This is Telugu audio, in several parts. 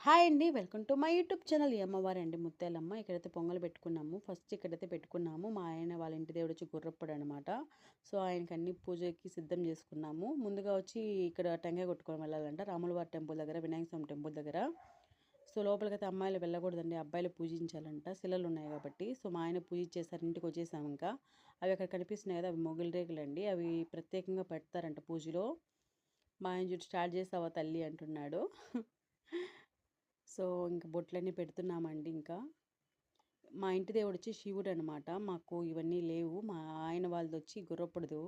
హాయ్ అండి. Welcome to my YouTube channel. ఈ అమ్మవారండి ముత్యాలమ్మ. ఇక్కడైతే పొంగల్ పెట్టుకున్నాము. ఫస్ట్ ఇక్కడైతే పెట్టుకున్నాము. మా ఆయన వాళ్ళ ఇంటి దేవుడొచ్చి గుర్రప్పుడనమాట. సో, ఆయనకి అన్ని పూజకి సిద్ధం చేసుకున్నాము. ముందుగా వచ్చి ఇక్కడ టెంకాయ కొట్టుకొని వెళ్ళాలంట. రాములవారి టెంపుల్ దగ్గర, వినాయక స్వామి టెంపుల్ దగ్గర. సో, లోపలికైతే అమ్మాయిలు వెళ్ళకూడదండి. అబ్బాయిలు పూజించాలంట. శిలలు ఉన్నాయి కాబట్టి. సో, మా ఆయన పూజించేసారు. ఇంటికి వచ్చేసాము ఇంకా. అవి అక్కడ కనిపిస్తున్నాయి కదా! అవి మొగులు రేకులండి. అవి ప్రత్యేకంగా పెడతారంట పూజలో. మా ఆయన చూడు స్టార్ట్ చేసావా తల్లి అంటున్నాడు. సో, ఇంక బొట్లన్నీ పెడుతున్నామండి ఇంకా. మా ఇంటి దేవుడొచ్చి శివుడనమాట. మాకు ఇవన్నీ లేవు. మా ఆయన వాళ్ళదొచ్చి గుర్రపుడదు.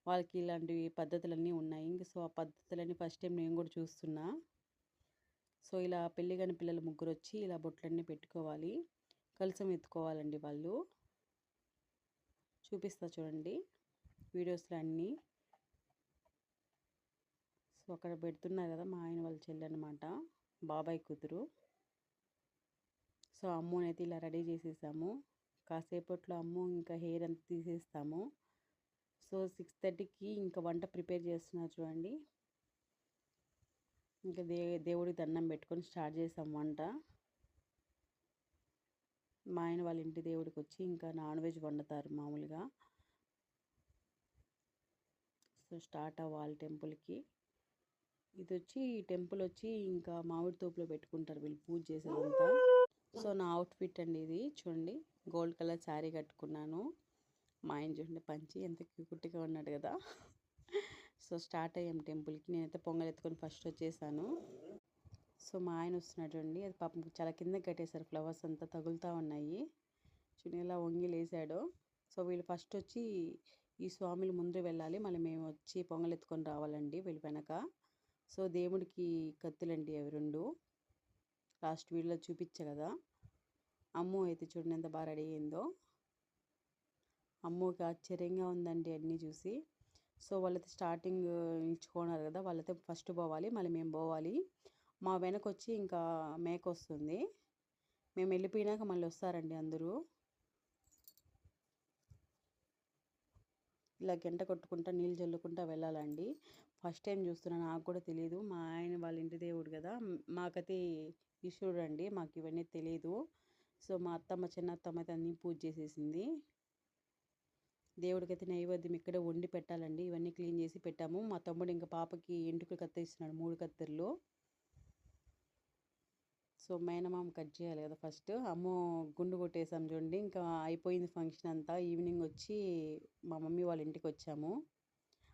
వాళ్ళకి ఇలాంటివి పద్ధతులన్నీ ఉన్నాయి. సో, ఆ పద్ధతులన్నీ ఫస్ట్ టైం నేను గూడా చూస్తున్నా. సో, ఇలా పెళ్లి కాని పిల్లలు ముగ్గురొచ్చి ఇలా బొట్లన్నీ పెట్టుకోవాలి. కలశం ఎత్తుకోవాలండి వాళ్ళు. చూపిస్తా చూడండి వీడియోస్‌లో అన్నీ. సో, అక్కడ పెడుతున్నారు గదా! మా ఆయన వాళ్ళ చెల్లనమాట. బాబాయ్ కూతురు. సో, అమ్మునైతే ఇలా రెడీ చేసేసాము. కాసేపట్లో అమ్ము ఇంకా హెయిర్ అంతా తీసేస్తాము. సో, 6:30కి ఇంకా వంట ప్రిపేర్ చేస్తున్నారు చూడండి. ఇంకా దేవుడికి దండం పెట్టుకొని స్టార్ట్ చేసాం వంట. మా ఆయన వాళ్ళ ఇంటి దేవుడికొచ్చి ఇంకా నాన్ వెజ్ వండుతారు మామూలుగా. సో, స్టార్ట్ అవ్వాలి టెంపుల్‌కి. టెంపుల్ వచ్చి ఇంకా మామిడి తోపులో పెట్టుకుంటారు వీళ్ళు పూజ చేసేదంతా. సో, నా అవుట్‌ఫిట్ అండి ఇది చూడండి. గోల్డ్ కలర్ శారీ కట్టుకున్నాను. మా ఆయన చూడండి పంచి ఎంత క్యూట్‌గా ఉన్నాడు కదా! సో, స్టార్ట్ అయ్యాం టెంపుల్‌కి. నేనైతే పొంగల్ ఎత్తుకొని ఫస్ట్ వచ్చేసాను. సో, మా ఆయన వస్తున్నాడు చూడండి. అది పాపం చాలా కిందకి కట్టేశారు. ఫ్లవర్స్ అంతా తగులుతా ఉన్నాయి. చూడండి ఎలా వంగి లేసాడో. సో, వీళ్ళు ఫస్ట్ వచ్చి ఈ స్వాములు ముందు వెళ్ళాలి. మళ్ళీ మేము వచ్చి పొంగల్ ఎత్తుకొని రావాలండి వీళ్ళ వెనక. సో, దేవుడికి కత్తులండి అవి 2. లాస్ట్ వీడియోలో చూపించా కదా! అమ్ము అయితే చూడండి ఎంత బాగా రెడీ అయిందో. అమ్మకి ఆశ్చర్యంగా ఉందండి అన్నీ చూసి. సో, వాళ్ళైతే స్టార్టింగ్ నిల్చుకున్నారు కదా! వాళ్ళైతే ఫస్ట్ పోవాలి. మళ్ళీ మేము పోవాలి. మా వెనకొచ్చి ఇంకా మేకొస్తుంది. మేము వెళ్ళిపోయినాక మళ్ళీ వస్తారండి అందరూ. ఇలా గంట కొట్టుకుంటా నీళ్ళు చల్లుకుంటా వెళ్ళాలండి. ఫస్ట్ టైం చూస్తున్నా. నాకు కూడా తెలీదు. మా ఆయన వాళ్ళ ఇంటి దేవుడు కదా! మాకైతే ఈశ్వరుడండి. మాకు ఇవన్నీ తెలీదు. సో, మా అత్తమ్మ చిన్నత్తమ్మ అయితే అన్నీ పూజ చేసేసింది. దేవుడికైతే నైవేద్యం ఇక్కడే వండి పెట్టాలండి. ఇవన్నీ క్లీన్ చేసి పెట్టాము. మా తమ్ముడు ఇంకా పాపకి ఎంటుకలు కత్తిరిస్తున్నాడు 3 కత్తెరలు. సో, మేనమామ కట్ చేయాలి కదా ఫస్ట్. అమ్మో గుండు కొట్టేసాం చూడండి. ఇంకా అయిపోయింది ఫంక్షన్ అంతా. ఈవినింగ్ వచ్చి మా మమ్మీ వాళ్ళ ఇంటికి వచ్చాము.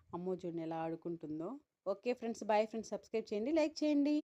అమ్మో చూడండి ఎలా ఆడుకుంటుందో. Okay friends, bye friends. Subscribe చేయండి, లైక్ చేయండి.